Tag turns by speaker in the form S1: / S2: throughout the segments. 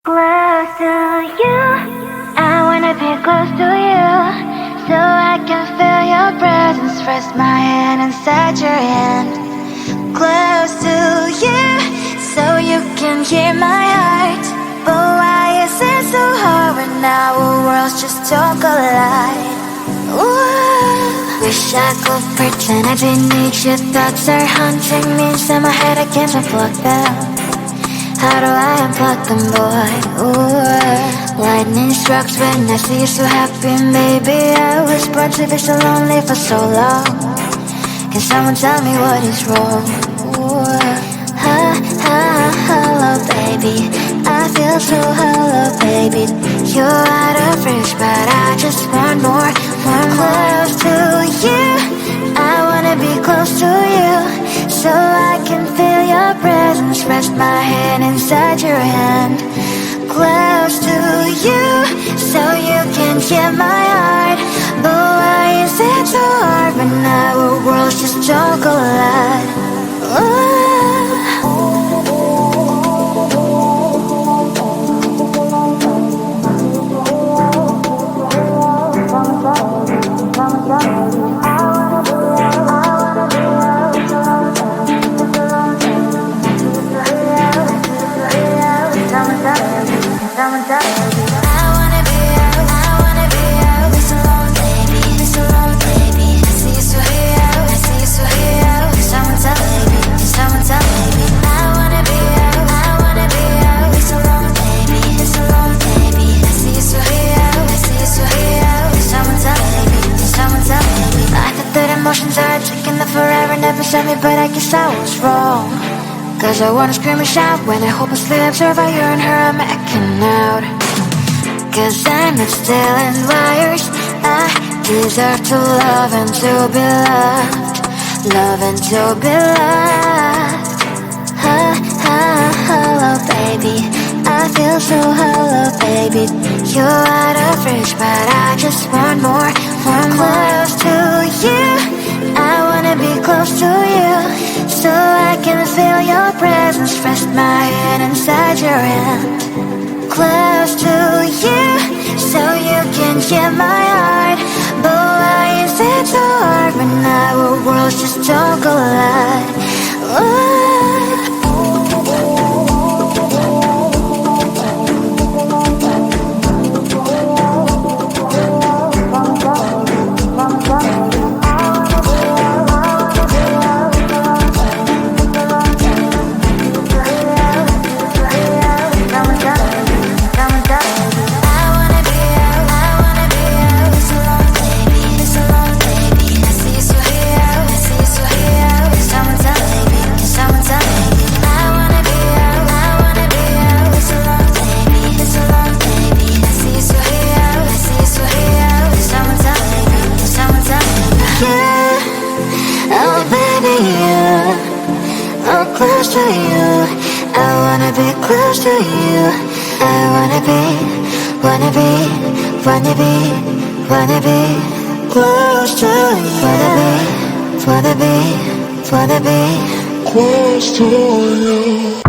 S1: Close to you, I wanna be close to you, so I can feel your presence. Rest my hand inside your hand. Close to you, so you can hear my heart. But why is it so hard when our worlds just don't collide? Ooh. Wish I could pretend I didn't need your thoughts are haunting me inside my head. I can't unplug them. How do I unplug them, boy? Ooh. Lightning strikes when I see you so happy. Maybe I was born to be so lonely for so long. Can someone tell me what is wrong? Ooh. Hello, baby. I feel so hello, baby. You're out of reach, but I just want more. Close to you, I wanna be close to you, so I can feel your presence. Rest my hand inside your hand. Close to you, so you can hear my heart. But why is it so hard when our worlds just don't collide? Ooh. Emotions are taking the forever, never sent me, but I guess I was wrong. Cause I wanna scream and shout when I hopelessly observe how you and her are making out. Cause I'm not stealing wires, I deserve to love and to be loved. Love and to be loved. Hello, baby. I feel so hello, baby. You're out of reach, but I just want more. Close to you, I wanna be close to you, so I can feel your presence. Rest my hand inside your hand. Close to you, so you can hear my heart. But why is it so hard when our worlds just don't collide? Ooh. Close to you, I wanna be close to you. I wanna be close to you. Wanna be close to you.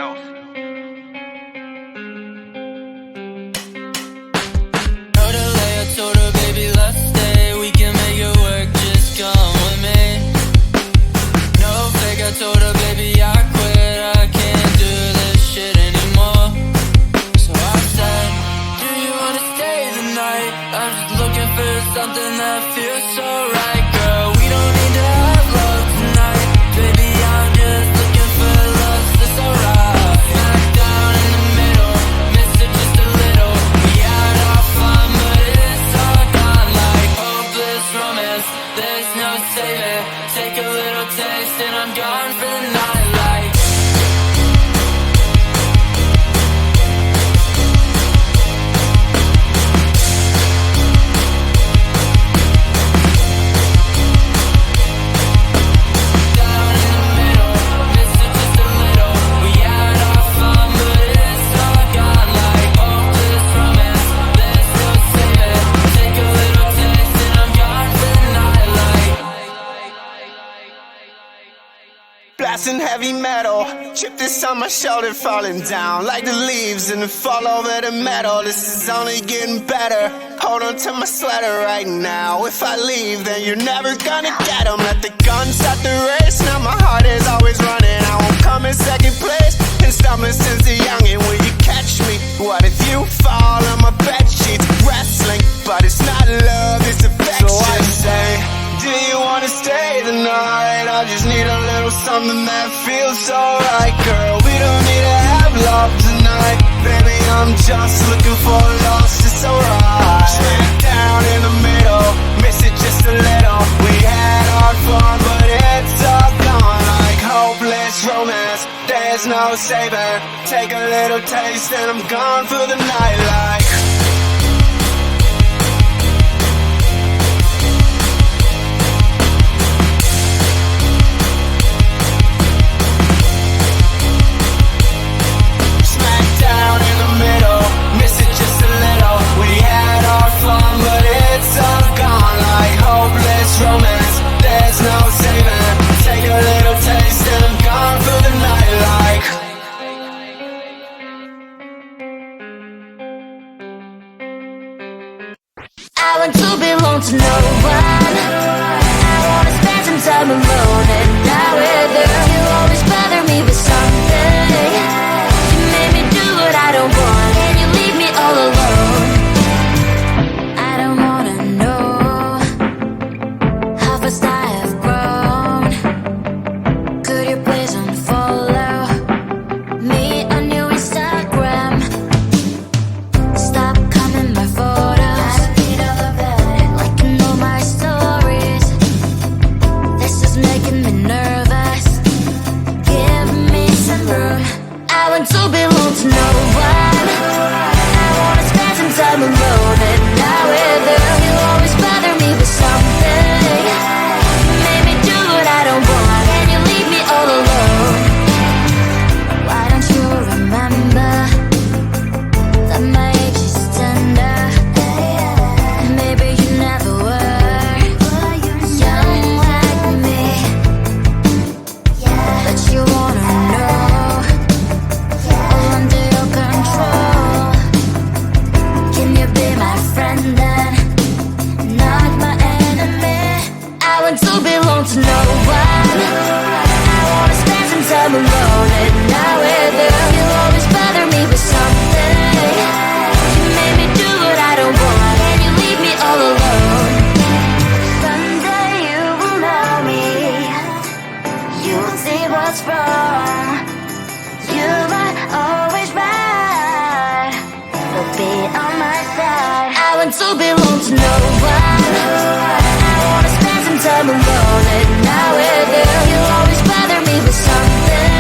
S2: else.
S3: I told her, baby, let's stay. We can make it work, just come with me. No fake, I told her, baby, I quit. I can't do this shit anymore. So I said, do you wanna stay the night? I'm just looking for something that feels so right, girl. We don't need to have love tonight. Baby, I'm just looking for love, so it's alright. Smack down in the middle, miss it just a little. We had our fun, but it's all gone like hopeless romance. There's no saving. Take a little taste and I'm gone for the night like.
S4: Blasting heavy metal, chip this on my shoulder, falling down like the leaves and fall over the metal. This is only getting better. Hold on to my sweater right now. If I leave, then you're never gonna get 'em. Let the gun start the race. Now my heart is always running. I won't come in second place. Been stumbling since a youngin'. Will you catch me? What if you fall on my bed sheets? Wrestling, but it's not love, it's affection. So I say, do you wanna stay the night? I just need a little something that feels so right, girl. We don't need to have love tonight. Baby, I'm just looking for lost, it's alright. Straight down in the middle, miss it just a little. We had our fun, but it's all gone like hopeless romance. There's no saving. Take a little taste and I'm gone for the night like. Romance, there's no saving. Take a little taste and I'm gone for the night like.
S1: I want to belong to no one. I wanna spend some time alone and not with you. You always bother me with something. You made me do what I don't want and you leave me all alone. I don't wanna know how fast I have grown. Could you please unfollow me on your Instagram? Stop commenting my photos. I read all of it, like you know my stories. This is making me nervous. Give me some room. I want to belong to no one. I wanna spend some time alone and not with you. You always bother me with something. You made me do what I don't want and you leave me all alone. Why don't you remember that my age is tender? Maybe you never were young like me, but you wanna know all under your control. Can you be my friend then, not my enemy? I want to belong to no one. I wanna spend some time alone and not with you. You always bother me with something. You made me do what I don't want and you leave me all alone. Someday you will know me. You will see what's wrong. You might always right, but be on my side. I want to belong to no one. I wanna spend some time alone and not with you. You always bother me with something.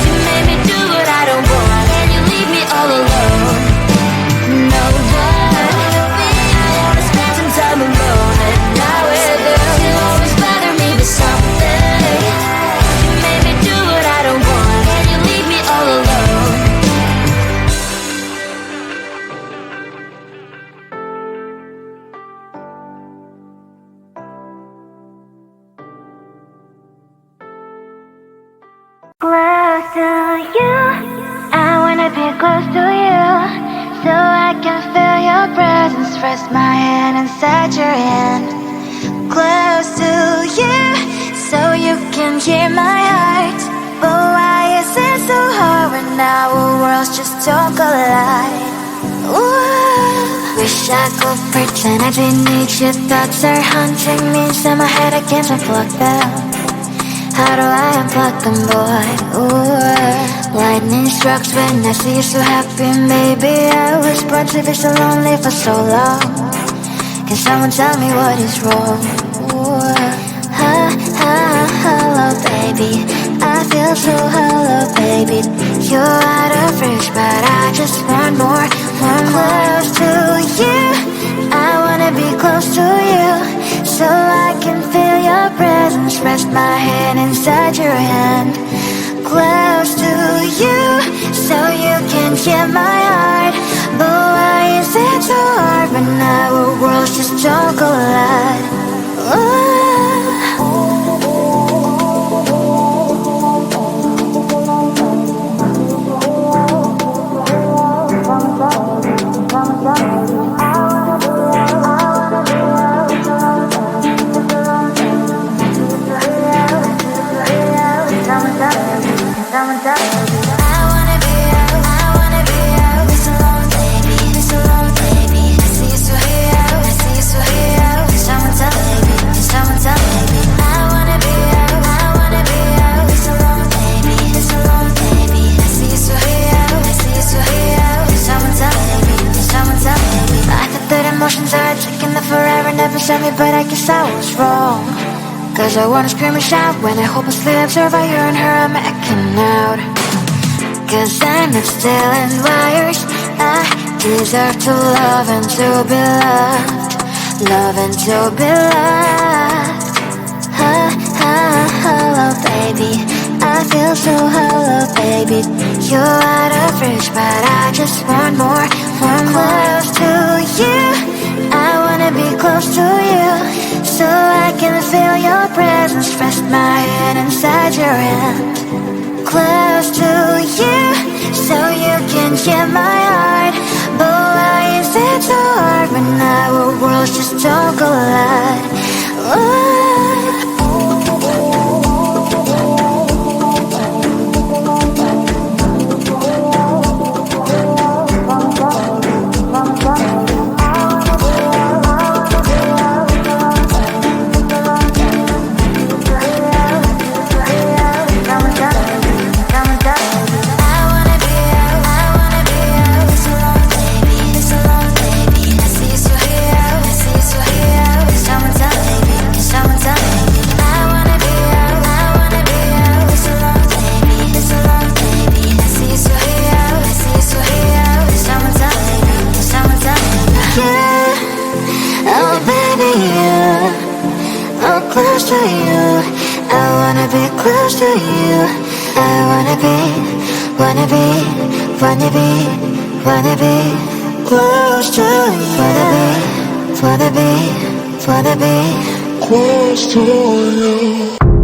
S1: You made me do what I don't want and you leave me all alone. No one. I wanna spend some time alone and not with you. You always bother me with something. You made me do what I don't want and you leave me all alone. wanna be close to you, so I can feel your presence. Rest my hand inside your hand, close to you, so you can hear my heart. But why is it so hard when our worlds just don't collide? Ooh, wish I could pretend I didn't need you. Thoughts are haunting me inside my head. I can't unplug them. How do I unplug them, boy? Ooh, lightning strikes when I see you so happy. Maybe I was born to be so lonely for so long. Can someone tell me what is wrong? Ooh, hello, baby. I feel so hollow, baby. You're out of reach, but I just want more, close to you. I wanna be close to you, so I can feel your presence. Rest my hand inside your hand, close to you, so you can hear my heart. But why is it so hard when our worlds just don't collide? Ooh. Emotions are taking the forever, never said me, but I guess I was wrong. Cause I wanna scream and shout when I hopelessly observe how you and her are making out. Cause I'm not stealing wires, I deserve to love and to be loved, love and to be loved. Hello, baby, I feel so hollow, baby. You're out of reach, but I just want more, close to you. I wanna be close to you, so I can feel your presence. Rest my hand inside your hand, close to you, so you can hear my heart. But why is it so hard when our worlds just don't collide? Ooh. Close to you, I wanna be close to you. I wanna be close to you. Wanna be close to you.